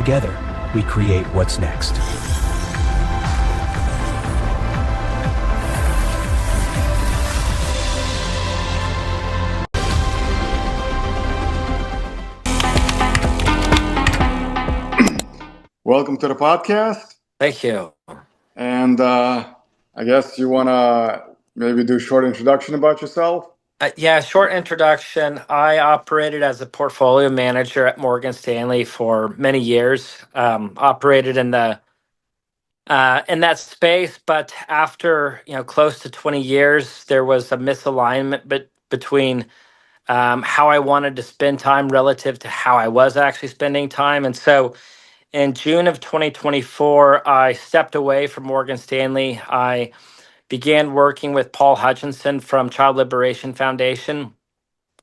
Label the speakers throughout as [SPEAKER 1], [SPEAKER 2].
[SPEAKER 1] Together, we create what's next.
[SPEAKER 2] Welcome to the podcast.
[SPEAKER 3] Thank you.
[SPEAKER 2] And I guess you want to maybe do a short introduction about yourself?
[SPEAKER 3] Yeah, short introduction. I operated as a portfolio manager at Morgan Stanley for many years. Operated in that space, but after close to 20 years, there was a misalignment between how I wanted to spend time relative to how I was actually spending time, and so in June of 2024, I stepped away from Morgan Stanley. I began working with Paul Hutchinson from Child Liberation Foundation.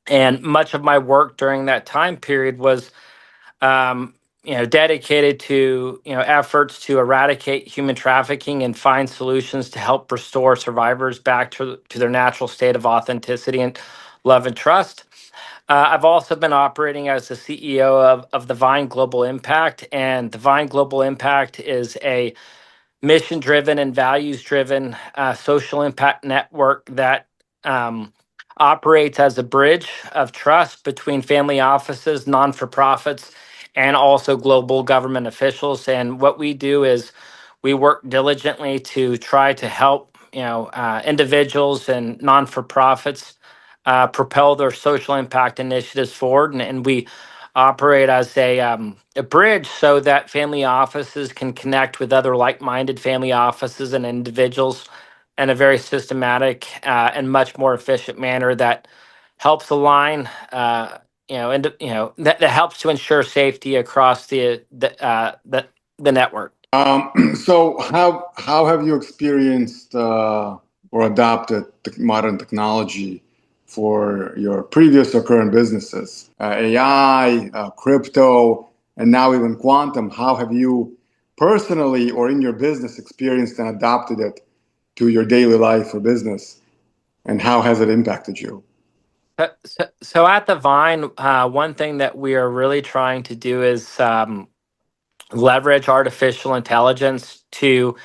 [SPEAKER 3] And much of my work during that time period was, dedicated to, efforts to eradicate human trafficking and find solutions to help restore survivors back to their natural state of authenticity and love and trust. I've also been operating as the CEO of the Vine Global Impact, and the Vine Global Impact is a mission-driven and values-driven social impact network that operates as a bridge of trust between family offices, non-for-profits, and also global government officials. And what we do is we work diligently to try to help individuals and non-for-profits propel their social impact initiatives forward, and we operate as a bridge so that family offices can connect with other like-minded family offices and individuals in a very systematic and much more efficient manner that helps align, that helps to ensure safety across the network.
[SPEAKER 2] So how have you experienced or adopted modern technology for your previous or current businesses? AI, crypto, and now even quantum. How have you personally or in your business experienced and adopted it to your daily life or business? And how has it impacted you?
[SPEAKER 3] So at the Vine, one thing that we are really trying to do is leverage artificial intelligence to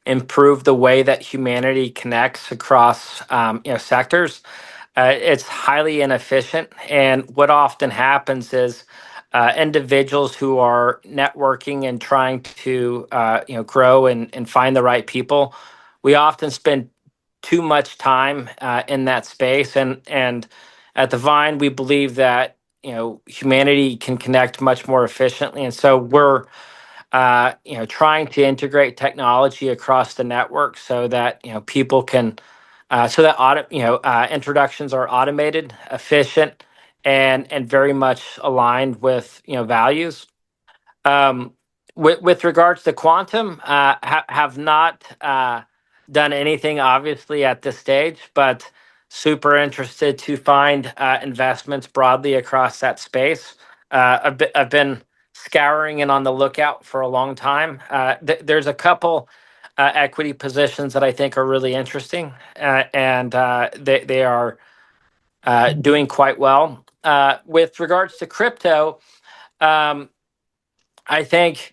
[SPEAKER 3] improve the way that humanity connects across sectors. It's highly inefficient, and what often happens is individuals who are networking and trying to grow and find the right people, we often spend too much time in that space, and at the Vine we believe that humanity can connect much more efficiently, and so we're trying to integrate technology across the network so that people can introductions are automated, efficient, and very much aligned with values. With regards to quantum, have not done anything obviously at this stage, but super interested to find investments broadly across that space. I've been scouring and on the lookout for a long time. There's a couple equity positions that I think are really interesting, and they are doing quite well. With regards to crypto, I think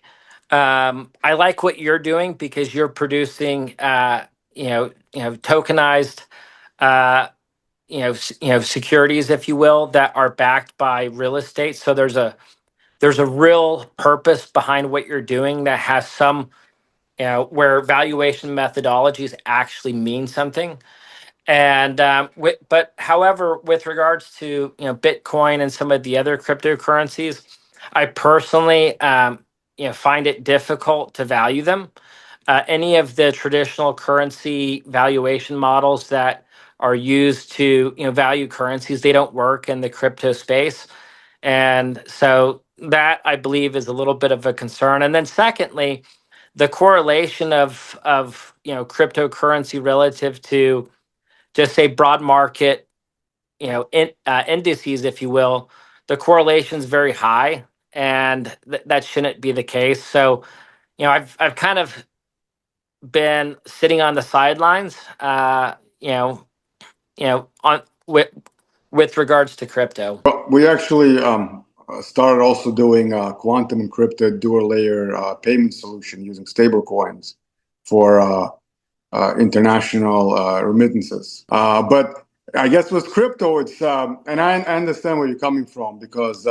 [SPEAKER 3] I like what you're doing because you're producing, tokenized, securities, if you will, that are backed by real estate. So there's a real purpose behind what you're doing that has some, where valuation methodologies actually mean something. And but however, with regards to Bitcoin and some of the other cryptocurrencies, I personally find it difficult to value them. Any of the traditional currency valuation models that are used to value currencies, they don't work in the crypto space, and so that I believe is a little bit of a concern. And then secondly, the correlation of cryptocurrency relative to just say broad market indices, if you will, the correlation is very high, and that shouldn't be the case. So I've kind of been sitting on the sidelines, on with regards to crypto.
[SPEAKER 2] Well, we actually started also doing quantum encrypted dual layer payment solution using stable coins for international remittances. But I guess with crypto, it's and I understand where you're coming from because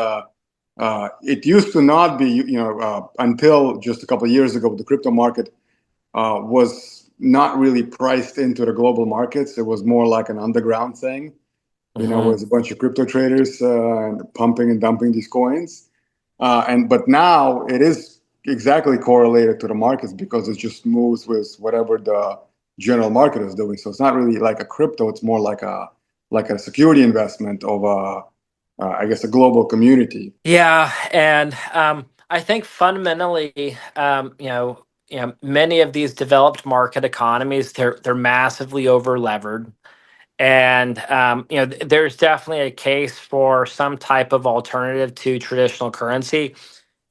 [SPEAKER 2] it used to not be, until just a couple of years ago, the crypto market was not really priced into the global markets. It was more like an underground thing, with a bunch of crypto traders pumping and dumping these coins. But now it is exactly correlated to the markets because it just moves with whatever the general market is doing. So it's not really like a crypto; it's more like a security investment of I guess a global community.
[SPEAKER 3] Yeah, and I think fundamentally, many of these developed market economies, they're massively over levered. And there's definitely a case for some type of alternative to traditional currency.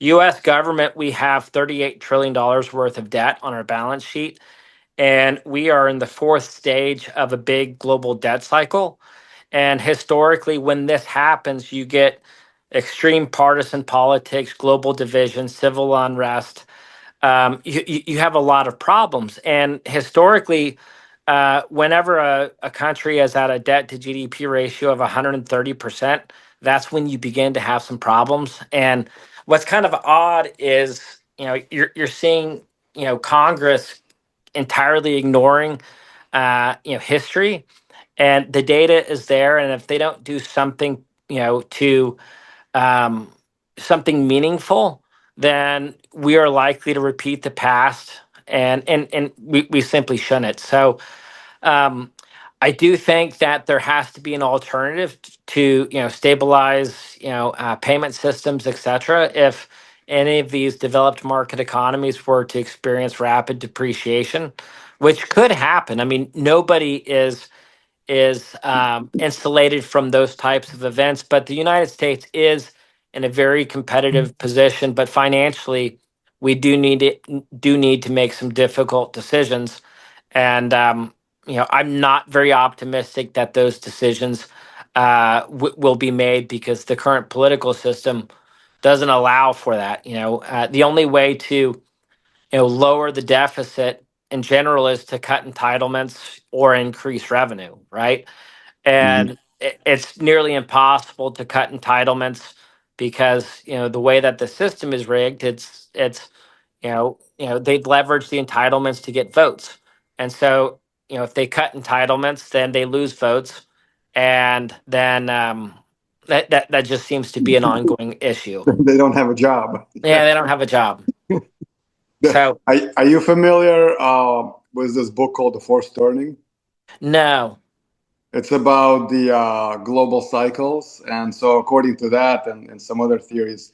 [SPEAKER 3] U.S. government, we have $38 trillion worth of debt on our balance sheet, and we are in the fourth stage of a big global debt cycle. And historically, when this happens, you get extreme partisan politics, global division, civil unrest. You have a lot of problems. And historically, whenever a country is at a debt to GDP ratio of 130%, that's when you begin to have some problems. And what's kind of odd is, you're seeing, Congress entirely ignoring, history, and the data is there. And if they don't do something, to um, something meaningful, then we are likely to repeat the past, and we simply shouldn't. So um, I do think that there has to be an alternative to stabilize payment systems, etc. If any of these developed market economies were to experience rapid depreciation, which could happen. I mean, nobody is insulated from those types of events. But the United States is in a very competitive position. But financially, we do need to make some difficult decisions, and I'm not very optimistic that those decisions will be made because the current political system doesn't allow for that. The only way to lower the deficit in general is to cut entitlements or increase revenue, right?
[SPEAKER 2] Mhm.
[SPEAKER 3] And it's nearly impossible to cut entitlements because the way that the system is rigged, it's they leverage the entitlements to get votes. And so if they cut entitlements, then they lose votes, and then that just seems to be an ongoing issue.
[SPEAKER 2] They don't have a job.
[SPEAKER 3] Yeah, they don't have a job. So
[SPEAKER 2] Are you familiar with this book called The Forced Turning?
[SPEAKER 3] no.
[SPEAKER 2] It's about the global cycles. And so according to that and some other theories,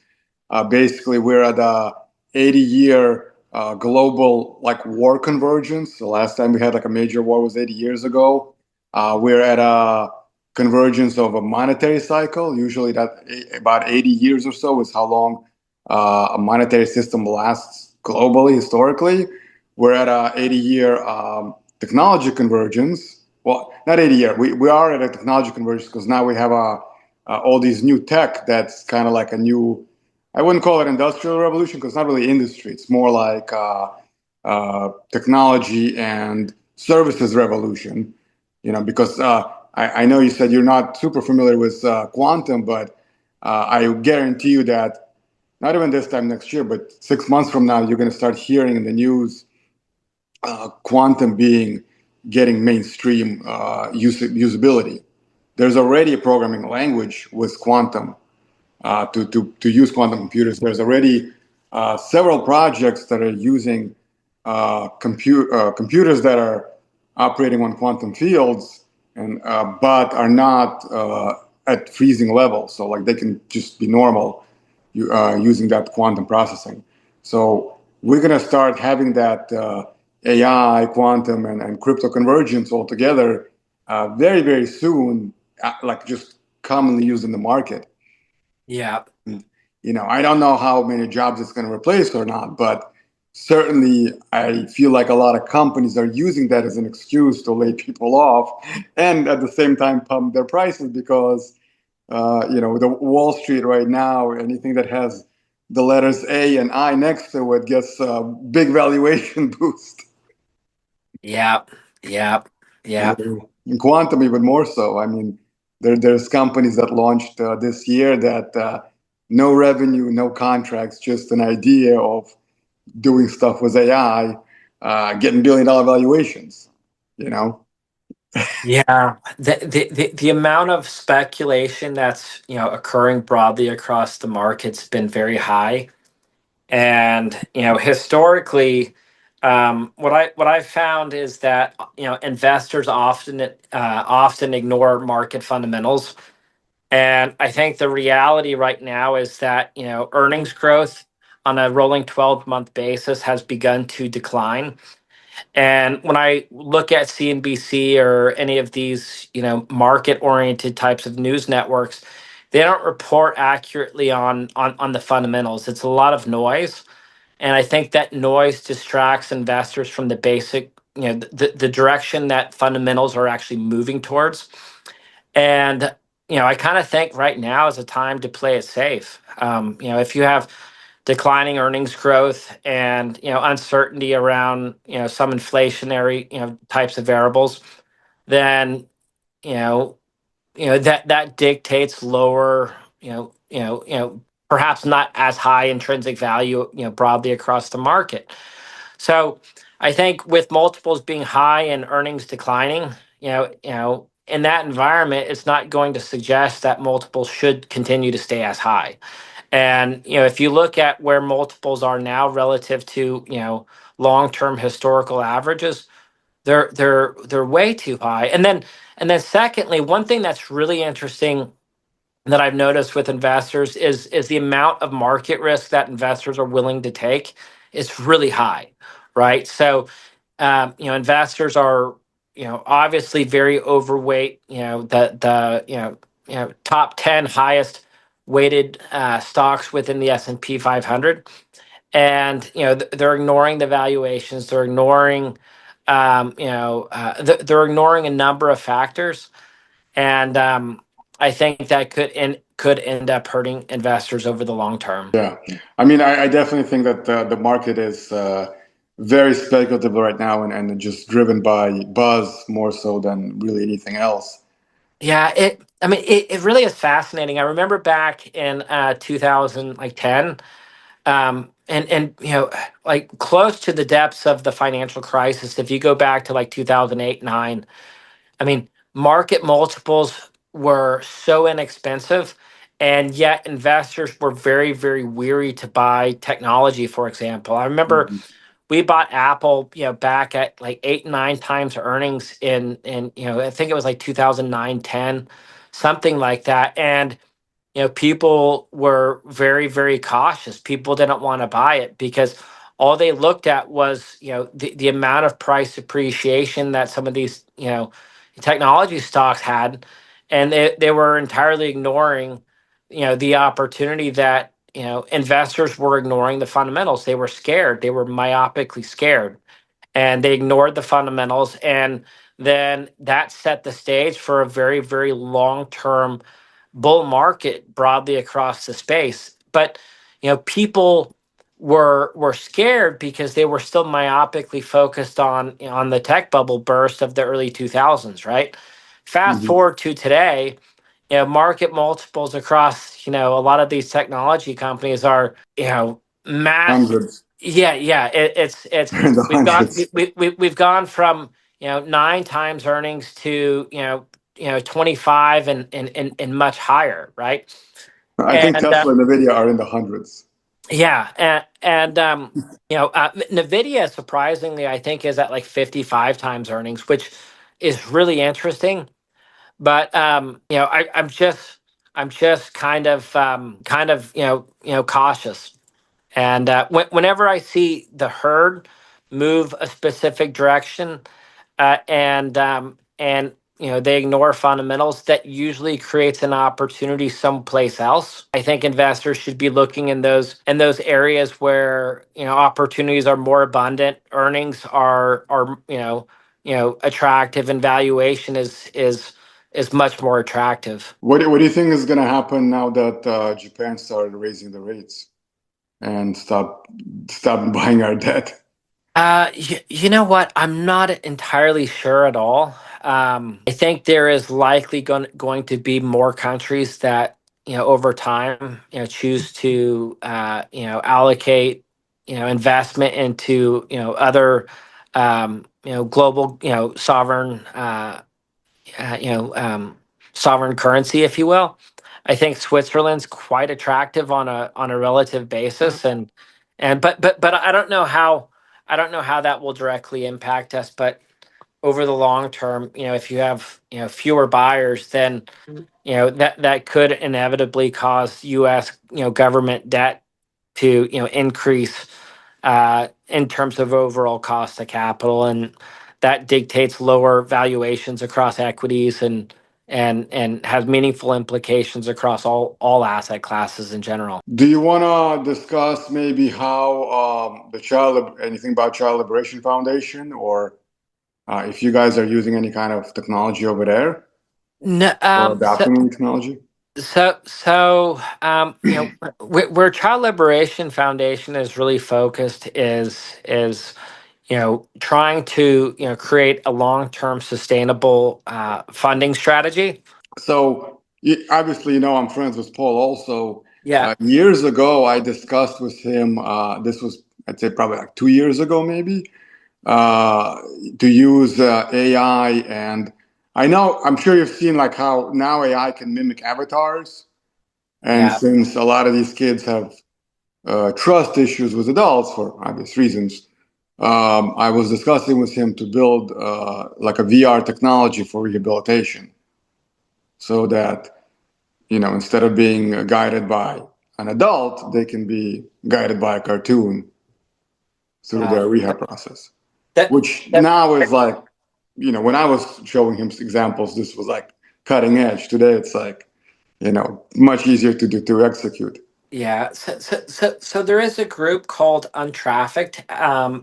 [SPEAKER 2] basically we're at a 80-year global like war convergence. The last time we had like a major war was 80 years ago. We're at a convergence of a monetary cycle. Usually that about 80 years or so is how long a monetary system lasts globally, historically. We're at a 80-year technology convergence. Well, not 80-year. We are at a technology convergence because now we have all these new tech that's kind of like a new, I wouldn't call it industrial revolution because it's not really industry. It's more like technology and services revolution, because I know you said you're not super familiar with quantum, but I guarantee you that not even this time next year, but 6 months from now, you're going to start hearing in the news quantum getting mainstream usability. There's already a programming language with quantum to use quantum computers. There's already several projects that are using computers that are operating on quantum fields and but are not at freezing level. So like they can just be normal using that quantum processing. So we're going to start having that AI, quantum, and crypto convergence all together very, very soon, like just commonly used in the market.
[SPEAKER 3] Yeah.
[SPEAKER 2] I don't know how many jobs it's going to replace or not, but certainly I feel like a lot of companies are using that as an excuse to lay people off and at the same time pump their prices because the Wall Street right now, anything that has the letters A and I next to it gets a big valuation boost.
[SPEAKER 3] Yeah, yeah, yeah.
[SPEAKER 2] In quantum, even more so. I mean, there's companies that launched this year that no revenue, no contracts, just an idea of doing stuff with AI, getting billion-dollar valuations. You know.
[SPEAKER 3] Yeah, the amount of speculation that's occurring broadly across the market's been very high, and historically, what I found is that investors often ignore market fundamentals, and I think the reality right now is that earnings growth on a rolling 12-month basis has begun to decline. And when I look at CNBC or any of these, market-oriented types of news networks, they don't report accurately on the fundamentals. It's a lot of noise, and I think that noise distracts investors from the basic, the direction that fundamentals are actually moving towards. And I kind of think right now is a time to play it safe. If you have declining earnings growth and uncertainty around some inflationary types of variables, then you know that dictates lower perhaps not as high intrinsic value broadly across the market. So I think with multiples being high and earnings declining, in that environment, it's not going to suggest that multiples should continue to stay as high. And if you look at where multiples are now relative to long-term historical averages, they're way too high. And then secondly, one thing that's really interesting that I've noticed with investors is the amount of market risk that investors are willing to take is really high, right? So investors are obviously very overweight. The top 10 highest weighted stocks within the S&P 500, and they're ignoring the valuations. They're ignoring they're ignoring a number of factors, and I think that could end up hurting investors over the long term.
[SPEAKER 2] Yeah, I mean, I definitely think that the market is very speculative right now and just driven by buzz more so than really anything else.
[SPEAKER 3] Yeah, it really is fascinating. I remember back in 2010, and like close to the depths of the financial crisis. If you go back to like 2008, 9, I mean, market multiples were so inexpensive, and yet investors were very, very weary to buy technology, for example. I remember
[SPEAKER 2] Mhm.
[SPEAKER 3] we bought Apple, back at like 8, 9 times earnings in I think it was like 2009, 10, something like that. And people were very, very cautious. People didn't want to buy it because all they looked at was, the amount of price appreciation that some of these, technology stocks had. And they were entirely ignoring, the opportunity that, investors were ignoring the fundamentals. They were scared. They were myopically scared, and they ignored the fundamentals. And then that set the stage for a very, very long term bull market broadly across the space. But people were scared because they were still myopically focused on the tech bubble burst of the early 2000s, right? Fast
[SPEAKER 2] Mhm.
[SPEAKER 3] forward to today, market multiples across a lot of these technology companies are massive.
[SPEAKER 2] Hundreds,
[SPEAKER 3] Yeah, it's
[SPEAKER 2] in the
[SPEAKER 3] we've got
[SPEAKER 2] hundreds.
[SPEAKER 3] we've gone from 9 times earnings to 25 and much higher, right?
[SPEAKER 2] I think
[SPEAKER 3] And
[SPEAKER 2] Tesla and Nvidia are in the hundreds.
[SPEAKER 3] yeah, and Nvidia surprisingly I think is at like 55 times earnings, which is really interesting. But I'm just kind of cautious. And whenever I see the herd move a specific direction, and they ignore fundamentals, that usually creates an opportunity someplace else. I think investors should be looking in those areas where opportunities are more abundant, earnings are attractive, and valuation is is much more attractive.
[SPEAKER 2] What do you think is going to happen now that Japan started raising the rates and stop buying our debt?
[SPEAKER 3] You know what? I'm not entirely sure at all. I think there is likely going to be more countries that, over time, choose to, allocate, investment into, other, global, uh, you know, um, sovereign currency, if you will. I think Switzerland's quite attractive on a relative basis, but I don't know how that will directly impact us. But over the long term, if you have fewer buyers, then that could inevitably cause U.S. Government debt to increase in terms of overall cost of capital, and that dictates lower valuations across equities and has meaningful implications across all asset classes in general.
[SPEAKER 2] Do you want to discuss maybe how anything about Child Liberation Foundation, or if you guys are using any kind of technology over there
[SPEAKER 3] No,
[SPEAKER 2] or adapting any technology?
[SPEAKER 3] where Child Liberation Foundation is really focused is trying to create a long-term sustainable funding strategy.
[SPEAKER 2] So obviously, I'm friends with Paul also.
[SPEAKER 3] Yeah,
[SPEAKER 2] Years ago, I discussed with him, this was, I'd say, probably like 2 years ago, maybe, uh, to use AI. And I'm sure you've seen like how now AI can mimic avatars. And
[SPEAKER 3] yeah,
[SPEAKER 2] since a lot of these kids have trust issues with adults for obvious reasons, I was discussing with him to build like a VR technology for rehabilitation so that instead of being guided by an adult, they can be guided by a cartoon through
[SPEAKER 3] wow.
[SPEAKER 2] their rehab process,
[SPEAKER 3] That
[SPEAKER 2] which
[SPEAKER 3] that
[SPEAKER 2] now is like, when I was showing him examples, this was like cutting edge. Today, it's like, much easier to do, to execute.
[SPEAKER 3] Yeah, so there is a group called Untrafficked.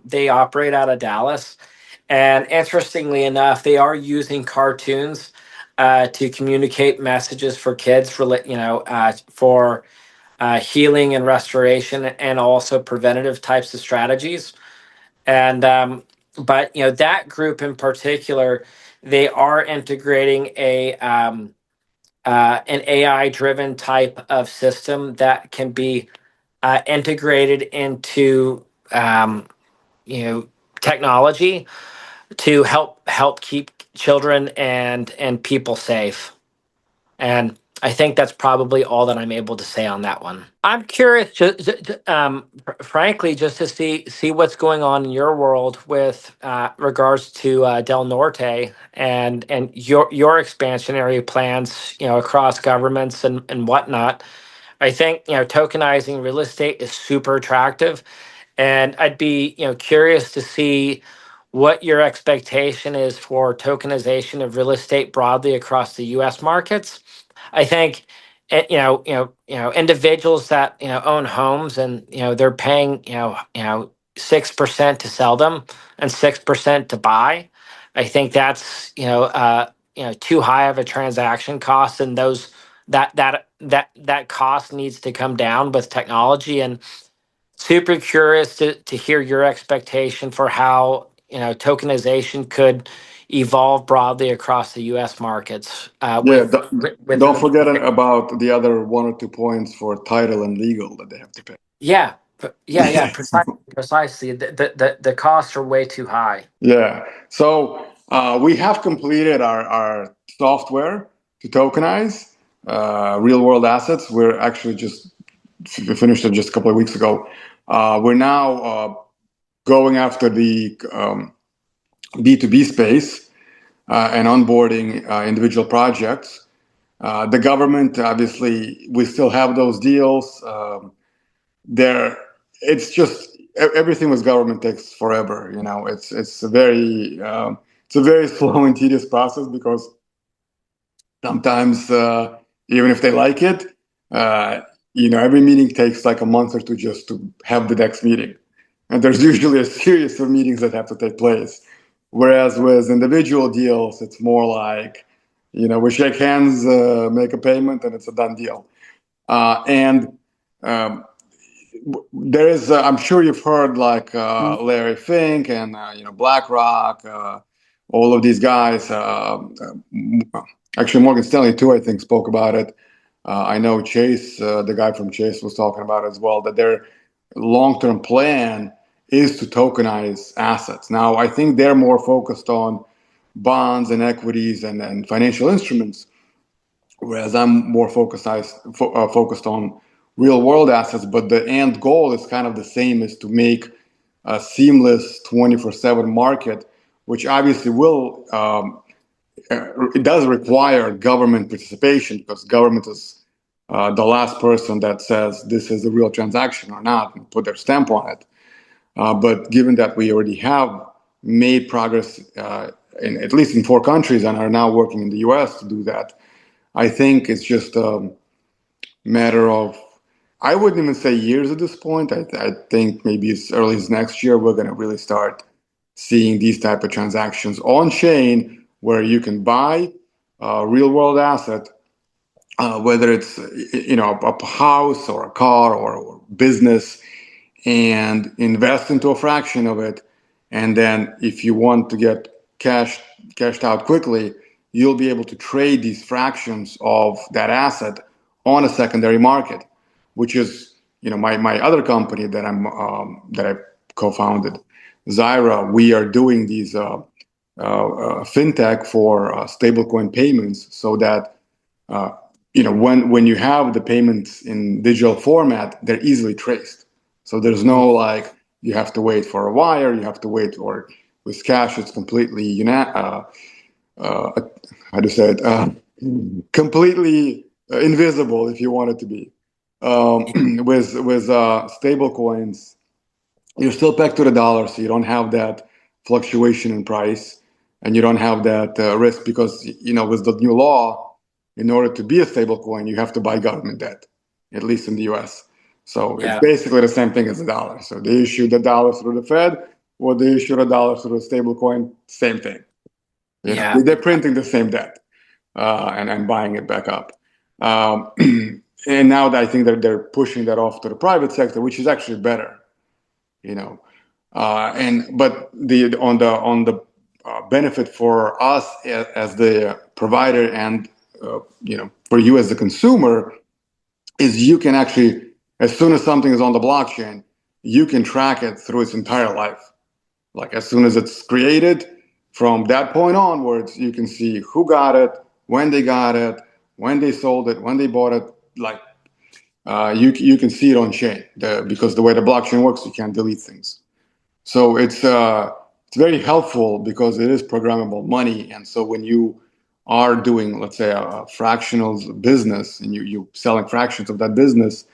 [SPEAKER 3] They operate out of Dallas, and interestingly enough, they are using cartoons to communicate messages for kids, for healing and restoration, and also preventative types of strategies. And but that group in particular, they are integrating an AI driven type of system that can be integrated into um, you know technology to help keep children and people safe. And I think that's probably all that I'm able to say on that one. I'm curious, frankly, just to see what's going on in your world with regards to Del Norte and your expansionary plans, across governments and whatnot. I think tokenizing real estate is super attractive, and I'd be curious to see what your expectation is for tokenization of real estate broadly across the U.S. markets. I think individuals that own homes, and they're paying 6% to sell them and 6% to buy. I think that's too high of a transaction cost, and that cost needs to come down with technology. And super curious to hear your expectation for how tokenization could evolve broadly across the U.S. markets
[SPEAKER 2] Yeah, don't
[SPEAKER 3] within.
[SPEAKER 2] forget about the other 1 or 2 points for title and legal that they have to pay.
[SPEAKER 3] Yeah, yeah, precisely. The costs are way too high.
[SPEAKER 2] Yeah. So we have completed our software to tokenize real world assets. We're actually just finished it just a couple of weeks ago. We're now going after the B2B space and onboarding individual projects. The government, obviously, we still have those deals. There, it's just everything with government takes forever. It's a very slow and tedious process because sometimes even if they like it, every meeting takes like a month or two just to have the next meeting, and there's usually a series of meetings that have to take place. Whereas with individual deals, it's more like We shake hands, make a payment, and it's a done deal. And um, there is, I'm sure you've heard like Larry Fink and BlackRock, all of these guys. Actually, Morgan Stanley too, I think, spoke about it. I know Chase, the guy from Chase, was talking about it as well. That their long-term plan is to tokenize assets. Now, I think they're more focused on bonds and equities and financial instruments, whereas I'm more focused on real world assets. But the end goal is kind of the same: is to make a seamless 24/7 market, which obviously will it does require government participation, because government is the last person that says this is a real transaction or not and put their stamp on it. But given that we already have made progress in at least in 4 countries and are now working in the US to do that, I think it's just a matter of, I wouldn't even say years at this point. I think maybe as early as next year, we're going to really start seeing these type of transactions on chain where you can buy a real world asset, whether it's a house or a car or business, and invest into a fraction of it. And then if you want to get cashed out quickly, you'll be able to trade these fractions of that asset on a secondary market, which is my other company that I co-founded, XYRA. We are doing these fintech for stablecoin payments, so that when you have the payments in digital format, they're easily traced. So there's no like you have to wait for a wire, you have to wait, or with cash it's completely how to say it, completely invisible if you want it to be. With stable coins, you're still pegged to the dollar, so you don't have that fluctuation in price, and you don't have that risk, because with the new law, in order to be a stable coin, you have to buy government debt, at least in the US. So it's basically the same thing as the dollar. So they issue the dollar through the Fed, or they issue the dollar through a stable coin, same thing. They're printing the same debt and buying it back up. And now that I think that they're pushing that off to the private sector, which is actually better, but on the benefit for us as the provider, and for you as the consumer, is you can actually, as soon as something is on the blockchain, you can track it through its entire life. Like as soon as it's created, from that point onwards, you can see who got it, when they got it, when they sold it, when they bought it. Like you can see it on chain, because the way the blockchain works, you can't delete things. So it's very helpful because it is programmable money. And so when you are doing, let's say, a fractional business, and you selling fractions of that business,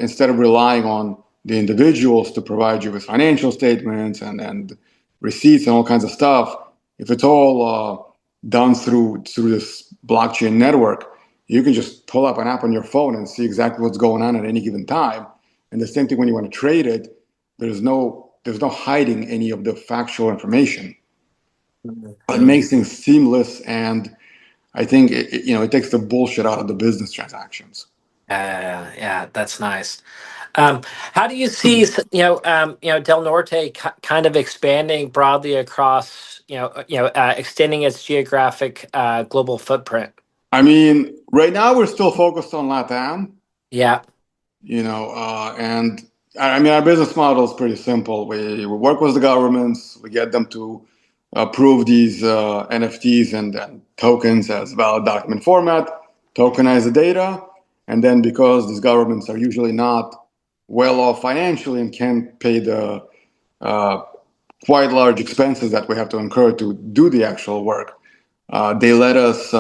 [SPEAKER 2] instead of relying on the individuals to provide you with financial statements and receipts and all kinds of stuff, if it's all done through this blockchain network, you can just pull up an app on your phone and see exactly what's going on at any given time. And the same thing when you want to trade it, there's no hiding any of the factual information. It makes things seamless, and I think it takes the bullshit out of the business transactions.
[SPEAKER 3] Yeah, that's nice. How do you see, Delnorte kind of expanding broadly across, extending its geographic global footprint?
[SPEAKER 2] I mean, right now we're still focused on LATAM.
[SPEAKER 3] Yeah.
[SPEAKER 2] And I mean, our business model is pretty simple. We work with the governments, we get them to approve these NFTs and tokens as valid document format, tokenize the data, and then because these governments are usually not well off financially and can't pay the quite large expenses that we have to incur to do the actual work, they let us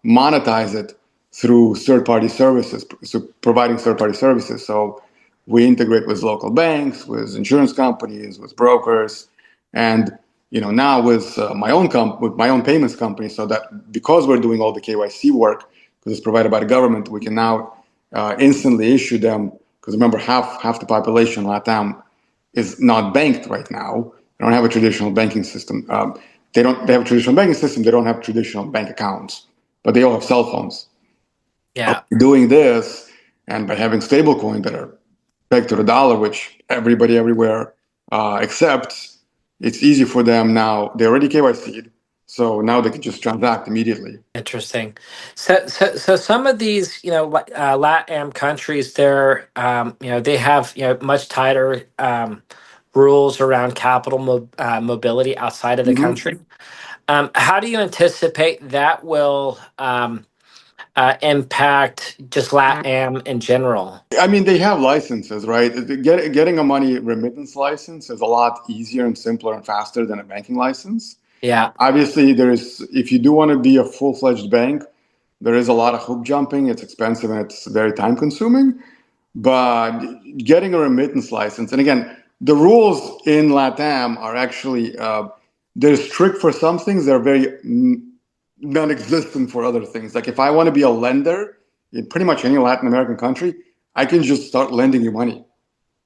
[SPEAKER 2] monetize it through third-party services, so providing third-party services. So we integrate with local banks, with insurance companies, with brokers, and now with my own payments company, so that because we're doing all the KYC work, because it's provided by the government, we can now instantly issue them. Because remember, half the population in LATAM is not banked right now. They don't have a traditional banking system. They have a traditional banking system. They don't have traditional bank accounts. but they all have cell phones.
[SPEAKER 3] Yeah.
[SPEAKER 2] Doing this and by having stablecoin that are pegged to the dollar, which everybody everywhere accepts, it's easy for them now. They already KYC'd, so now they can just transact immediately.
[SPEAKER 3] Interesting. So some of these, LATAM countries, they're, they have, much tighter rules around capital mobility outside of the
[SPEAKER 2] Mhm.
[SPEAKER 3] country. How do you anticipate that will impact just LATAM in general?
[SPEAKER 2] I mean, they have licenses, right? Getting a money remittance license is a lot easier and simpler and faster than a banking license.
[SPEAKER 3] Yeah.
[SPEAKER 2] Obviously, if you do want to be a full-fledged bank, there is a lot of hoop jumping. It's expensive and it's very time consuming. But getting a remittance license, and again, the rules in LATAM are actually they're strict for some things. They're very non-existent for other things. Like if I want to be a lender in pretty much any Latin American country, I can just start lending you money.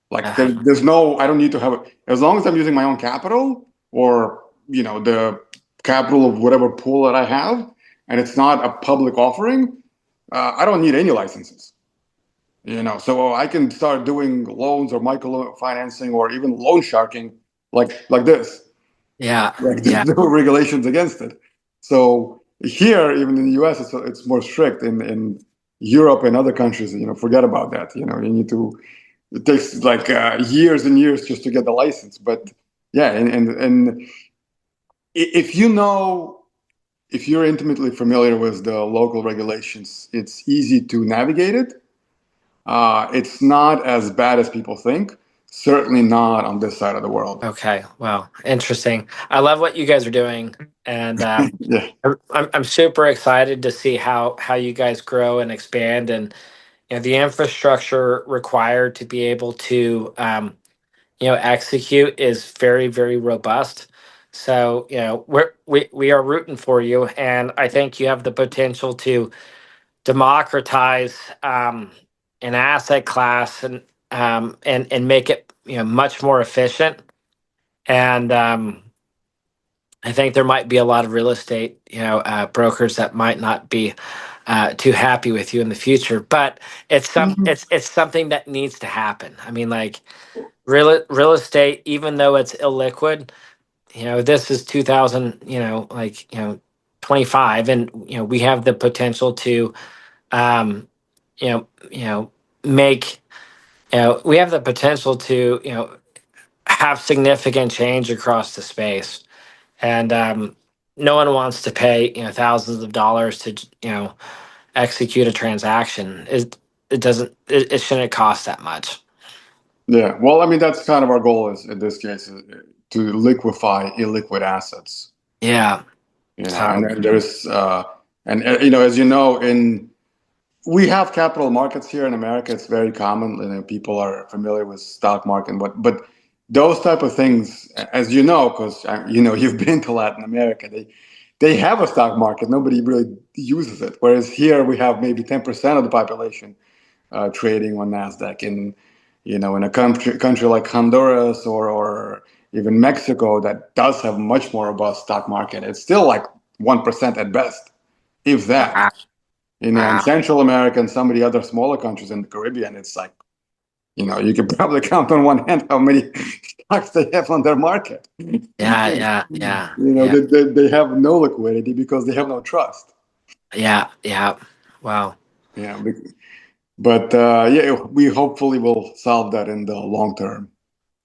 [SPEAKER 2] Like there's no, I don't need to have it as long as I'm using my own capital or the capital of whatever pool that I have, and it's not a public offering. I don't need any licenses. So I can start doing loans or microfinancing or even loan sharking like this.
[SPEAKER 3] Yeah.
[SPEAKER 2] Like
[SPEAKER 3] Yeah.
[SPEAKER 2] there's no regulations against it. So here, even in the US, it's more strict. In Europe and other countries, forget about that. You need to. It takes like years and years just to get the license. But yeah, and if if you're intimately familiar with the local regulations, it's easy to navigate it. It's not as bad as people think. Certainly not on this side of the world.
[SPEAKER 3] Okay. Wow. Interesting. I love what you guys are doing, and
[SPEAKER 2] Yeah.
[SPEAKER 3] I'm super excited to see how you guys grow and expand, and the infrastructure required to be able to execute is very, very robust. So we are rooting for you, and I think you have the potential to democratize an asset class and make it much more efficient. And I think there might be a lot of real estate brokers that might not be too happy with you in the future, but it's something that needs to happen. I mean, like real estate, even though it's illiquid, this is 2000, 25, and we have the potential to um, make we have the potential to have significant change across the space, and no one wants to pay thousands of dollars to execute a transaction. It shouldn't cost that much.
[SPEAKER 2] Yeah. Well, I mean, that's kind of our goal is in this case to liquefy illiquid assets.
[SPEAKER 3] Yeah.
[SPEAKER 2] And
[SPEAKER 3] So
[SPEAKER 2] then there's as you know, we have capital markets here in America. It's very common. People are familiar with stock market, but those type of things, as you know, because you've been to Latin America, they have a stock market. Nobody really uses it. Whereas here we have maybe 10% of the population trading on Nasdaq. In a country like Honduras or even Mexico that does have much more robust stock market, it's still like 1% at best, if that.
[SPEAKER 3] wow,
[SPEAKER 2] In
[SPEAKER 3] wow.
[SPEAKER 2] Central America and some of the other smaller countries in the Caribbean, it's like, you can probably count on one hand how many stocks they have on their market.
[SPEAKER 3] Yeah.
[SPEAKER 2] They have no liquidity because they have no trust.
[SPEAKER 3] Yeah. Wow.
[SPEAKER 2] Yeah, but yeah, we hopefully will solve that in the long term.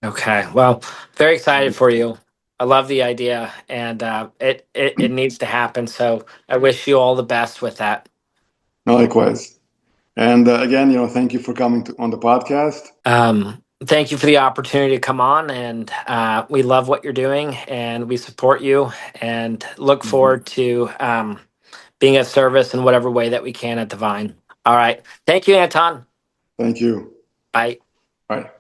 [SPEAKER 3] Okay. Well, very excited for you. I love the idea, and it needs to happen. So I wish you all the best with that.
[SPEAKER 2] Likewise. And again, thank you for coming on the podcast.
[SPEAKER 3] Thank you for the opportunity to come on, and we love what you're doing, and we support you, and look forward to being of service in whatever way that we can at Divine. All right. Thank you, Anton.
[SPEAKER 2] Thank you.
[SPEAKER 3] Bye.
[SPEAKER 2] Bye.